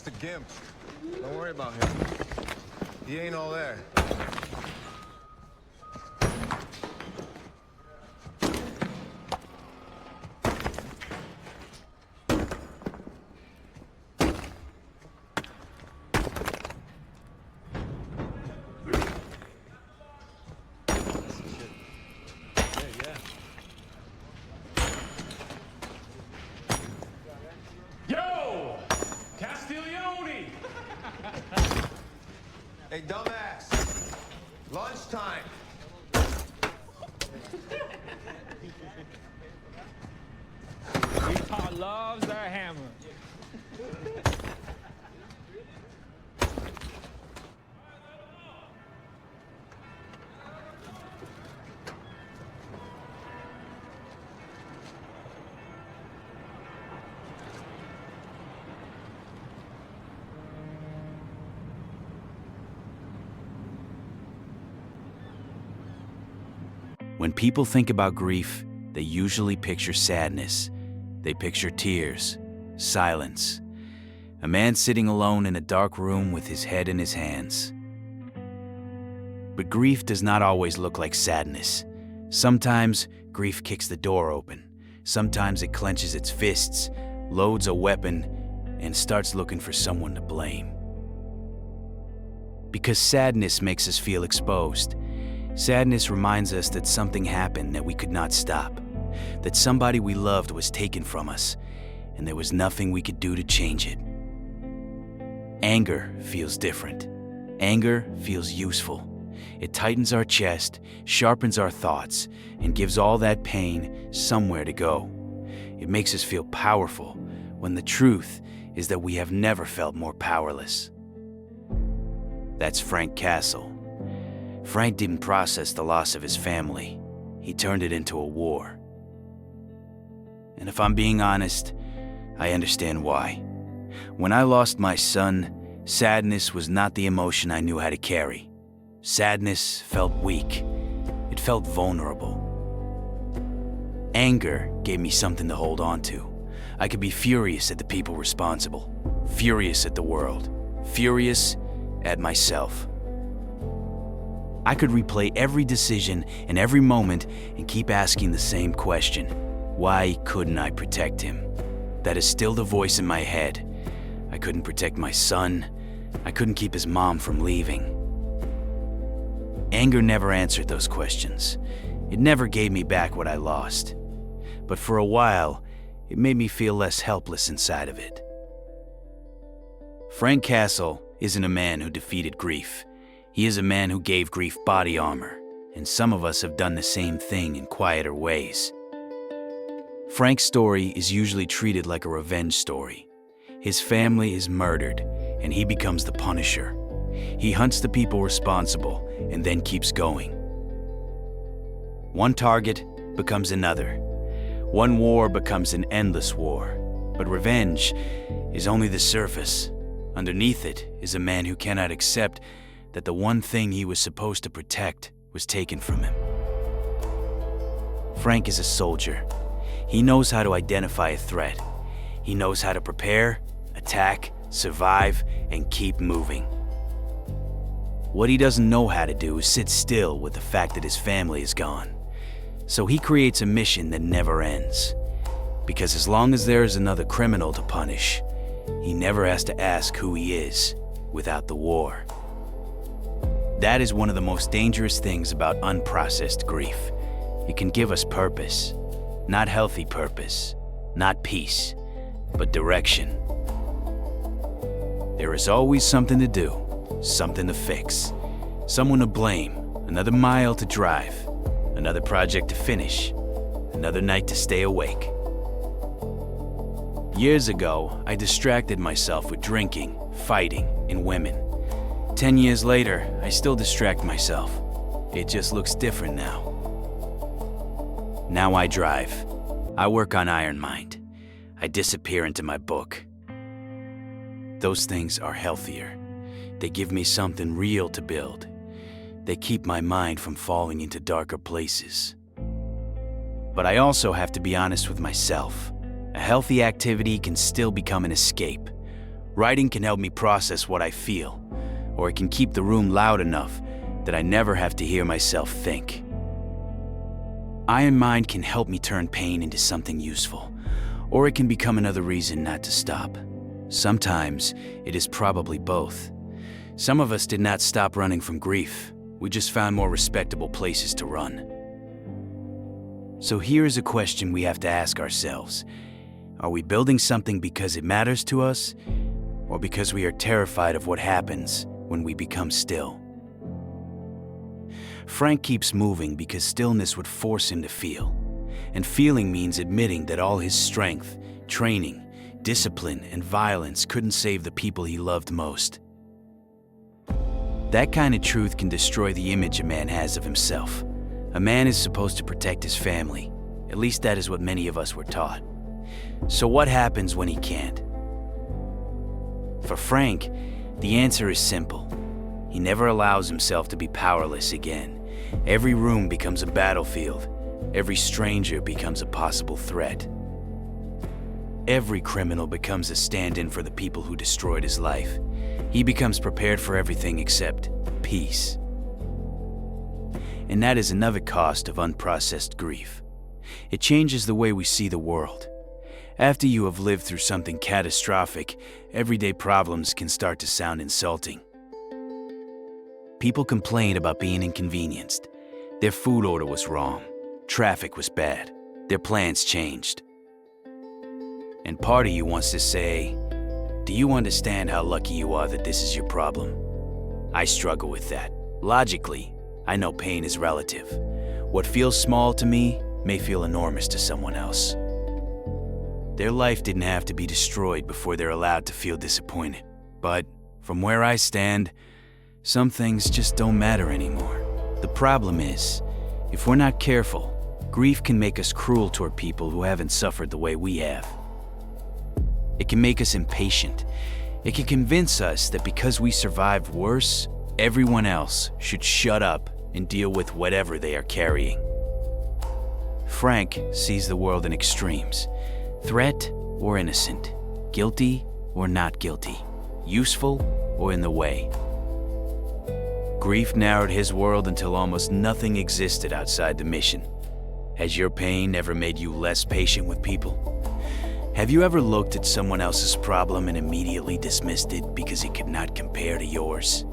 the gimp. Don't worry about him. He ain't all there. Yo! Castiglione! Hey, dumbass! Lunchtime! Utah loves their hammer. When people think about grief, they usually picture sadness. They picture tears, silence, a man sitting alone in a dark room with his head in his hands. But grief does not always look like sadness. Sometimes grief kicks the door open. Sometimes it clenches its fists, loads a weapon, and starts looking for someone to blame. Because sadness makes us feel exposed. Sadness reminds us that something happened that we could not stop, that somebody we loved was taken from us, and there was nothing we could do to change it. Anger feels different. Anger feels useful. It tightens our chest, sharpens our thoughts, and gives all that pain somewhere to go. It makes us feel powerful, when the truth is that we have never felt more powerless. That's Frank Castle. Frank didn't process the loss of his family. He turned it into a war. And if I'm being honest, I understand why. When I lost my son, sadness was not the emotion I knew how to carry. Sadness felt weak. It felt vulnerable. Anger gave me something to hold on to. I could be furious at the people responsible, furious at the world, furious at myself. I could replay every decision and every moment and keep asking the same question. Why couldn't I protect him? That is still the voice in my head. I couldn't protect my son. I couldn't keep his mom from leaving. Anger never answered those questions. It never gave me back what I lost. But for a while, it made me feel less helpless inside of it. Frank Castle isn't a man who defeated grief. He is a man who gave grief body armor, and some of us have done the same thing in quieter ways. Frank's story is usually treated like a revenge story. His family is murdered, and he becomes the punisher. He hunts the people responsible and then keeps going. One target becomes another. One war becomes an endless war. But revenge is only the surface. Underneath it is a man who cannot accept that the one thing he was supposed to protect was taken from him. Frank is a soldier. He knows how to identify a threat. He knows how to prepare, attack, survive, and keep moving. What he doesn't know how to do is sit still with the fact that his family is gone. So he creates a mission that never ends. Because as long as there is another criminal to punish, he never has to ask who he is without the war. That is one of the most dangerous things about unprocessed grief. It can give us purpose. Not healthy purpose, not peace, but direction. There is always something to do, something to fix, someone to blame, another mile to drive, another project to finish, another night to stay awake. Years ago, I distracted myself with drinking, fighting, and women. 10 years later, I still distract myself. It just looks different now. Now I drive. I work on Iron Mind. I disappear into my book. Those things are healthier. They give me something real to build. They keep my mind from falling into darker places. But I also have to be honest with myself. A healthy activity can still become an escape. Writing can help me process what I feel, or it can keep the room loud enough that I never have to hear myself think. Iron Mind can help me turn pain into something useful, or it can become another reason not to stop. Sometimes it is probably both. Some of us did not stop running from grief. We just found more respectable places to run. So here is a question we have to ask ourselves. Are we building something because it matters to us, or because we are terrified of what happens when we become still? Frank keeps moving because stillness would force him to feel. And feeling means admitting that all his strength, training, discipline, and violence couldn't save the people he loved most. That kind of truth can destroy the image a man has of himself. A man is supposed to protect his family. At least that is what many of us were taught. So what happens when he can't? For Frank, the answer is simple. He never allows himself to be powerless again. Every room becomes a battlefield. Every stranger becomes a possible threat. Every criminal becomes a stand-in for the people who destroyed his life. He becomes prepared for everything except peace. And that is another cost of unprocessed grief. It changes the way we see the world. After you have lived through something catastrophic, everyday problems can start to sound insulting. People complain about being inconvenienced. Their food order was wrong. Traffic was bad. Their plans changed. And part of you wants to say, do you understand how lucky you are that this is your problem? I struggle with that. Logically, I know pain is relative. What feels small to me may feel enormous to someone else. Their life didn't have to be destroyed before they're allowed to feel disappointed. But from where I stand, some things just don't matter anymore. The problem is, if we're not careful, grief can make us cruel toward people who haven't suffered the way we have. It can make us impatient. It can convince us that because we survived worse, everyone else should shut up and deal with whatever they are carrying. Frank sees the world in extremes. Threat or innocent, guilty or not guilty, useful or in the way. Grief narrowed his world until almost nothing existed outside the mission. Has your pain ever made you less patient with people? Have you ever looked at someone else's problem and immediately dismissed it because it could not compare to yours?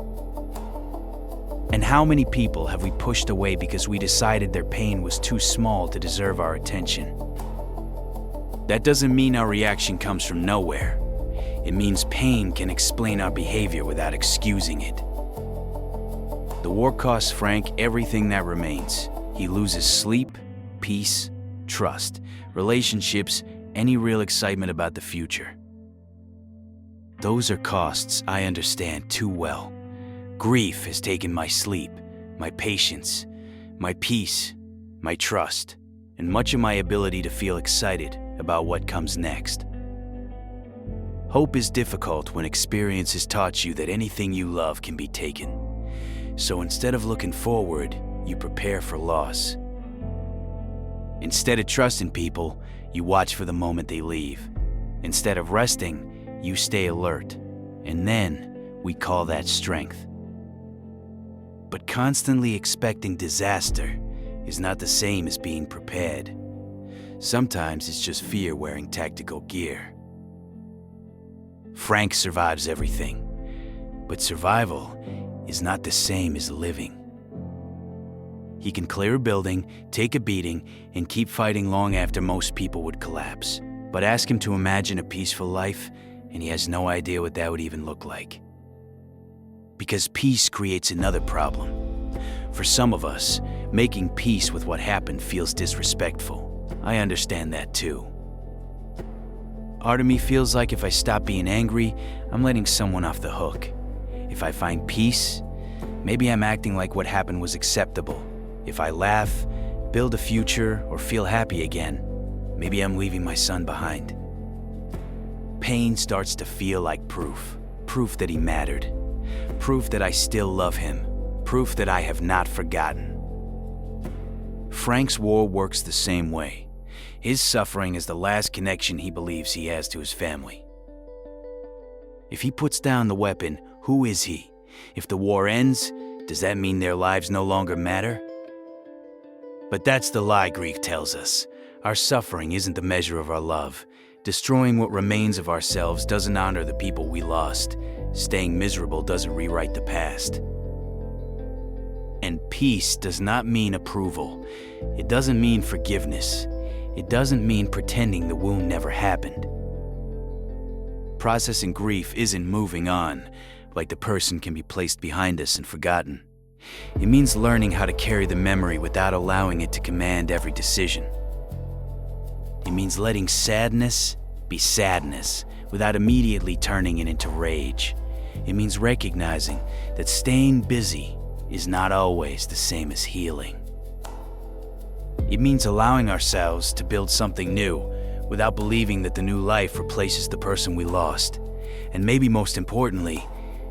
And how many people have we pushed away because we decided their pain was too small to deserve our attention? That doesn't mean our reaction comes from nowhere. It means pain can explain our behavior without excusing it. The war costs Frank everything that remains. He loses sleep, peace, trust, relationships, any real excitement about the future. Those are costs I understand too well. Grief has taken my sleep, my patience, my peace, my trust, and much of my ability to feel excited about what comes next. Hope is difficult when experience has taught you that anything you love can be taken. So instead of looking forward, you prepare for loss. Instead of trusting people, you watch for the moment they leave. Instead of resting, you stay alert. And then we call that strength. But constantly expecting disaster is not the same as being prepared. Sometimes it's just fear wearing tactical gear. Frank survives everything, but survival is not the same as living. He can clear a building, take a beating, and keep fighting long after most people would collapse. But ask him to imagine a peaceful life, and he has no idea what that would even look like. Because peace creates another problem. For some of us, making peace with what happened feels disrespectful. I understand that too. Part of me feels like if I stop being angry, I'm letting someone off the hook. If I find peace, maybe I'm acting like what happened was acceptable. If I laugh, build a future, or feel happy again, maybe I'm leaving my son behind. Pain starts to feel like proof. Proof that he mattered. Proof that I still love him. Proof that I have not forgotten. Frank's war works the same way. His suffering is the last connection he believes he has to his family. If he puts down the weapon, who is he? If the war ends, does that mean their lives no longer matter? But that's the lie grief tells us. Our suffering isn't the measure of our love. Destroying what remains of ourselves doesn't honor the people we lost. Staying miserable doesn't rewrite the past. And peace does not mean approval. It doesn't mean forgiveness. It doesn't mean pretending the wound never happened. Processing grief isn't moving on, like the person can be placed behind us and forgotten. It means learning how to carry the memory without allowing it to command every decision. It means letting sadness be sadness without immediately turning it into rage. It means recognizing that staying busy is not always the same as healing. It means allowing ourselves to build something new without believing that the new life replaces the person we lost. And maybe most importantly,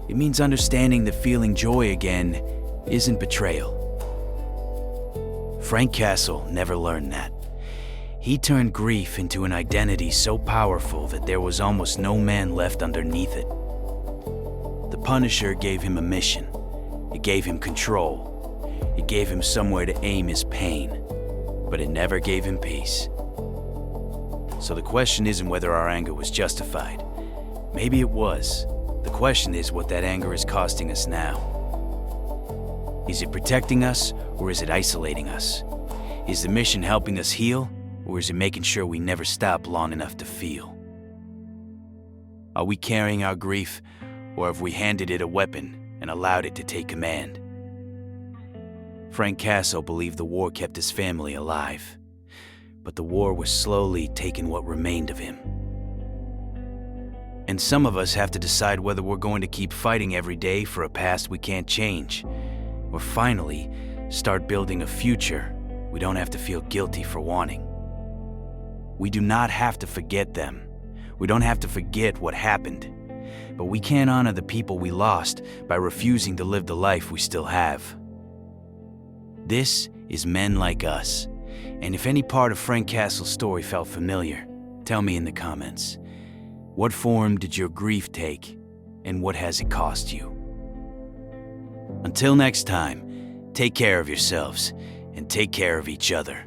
it means understanding that feeling joy again isn't betrayal. Frank Castle never learned that. He turned grief into an identity so powerful that there was almost no man left underneath it. The Punisher gave him a mission. It gave him control. It gave him somewhere to aim his pain. But it never gave him peace. So the question isn't whether our anger was justified. Maybe it was. The question is what that anger is costing us now. Is it protecting us, or is it isolating us? Is the mission helping us heal, or is it making sure we never stop long enough to feel? Are we carrying our grief, or have we handed it a weapon and allowed it to take command? Frank Castle believed the war kept his family alive, but the war was slowly taking what remained of him. And some of us have to decide whether we're going to keep fighting every day for a past we can't change, or finally start building a future we don't have to feel guilty for wanting. We do not have to forget them. We don't have to forget what happened. But we can't honor the people we lost by refusing to live the life we still have. This is Men Like Us. And if any part of Frank Castle's story felt familiar, tell me in the comments. What form did your grief take, and what has it cost you? Until next time, take care of yourselves and take care of each other.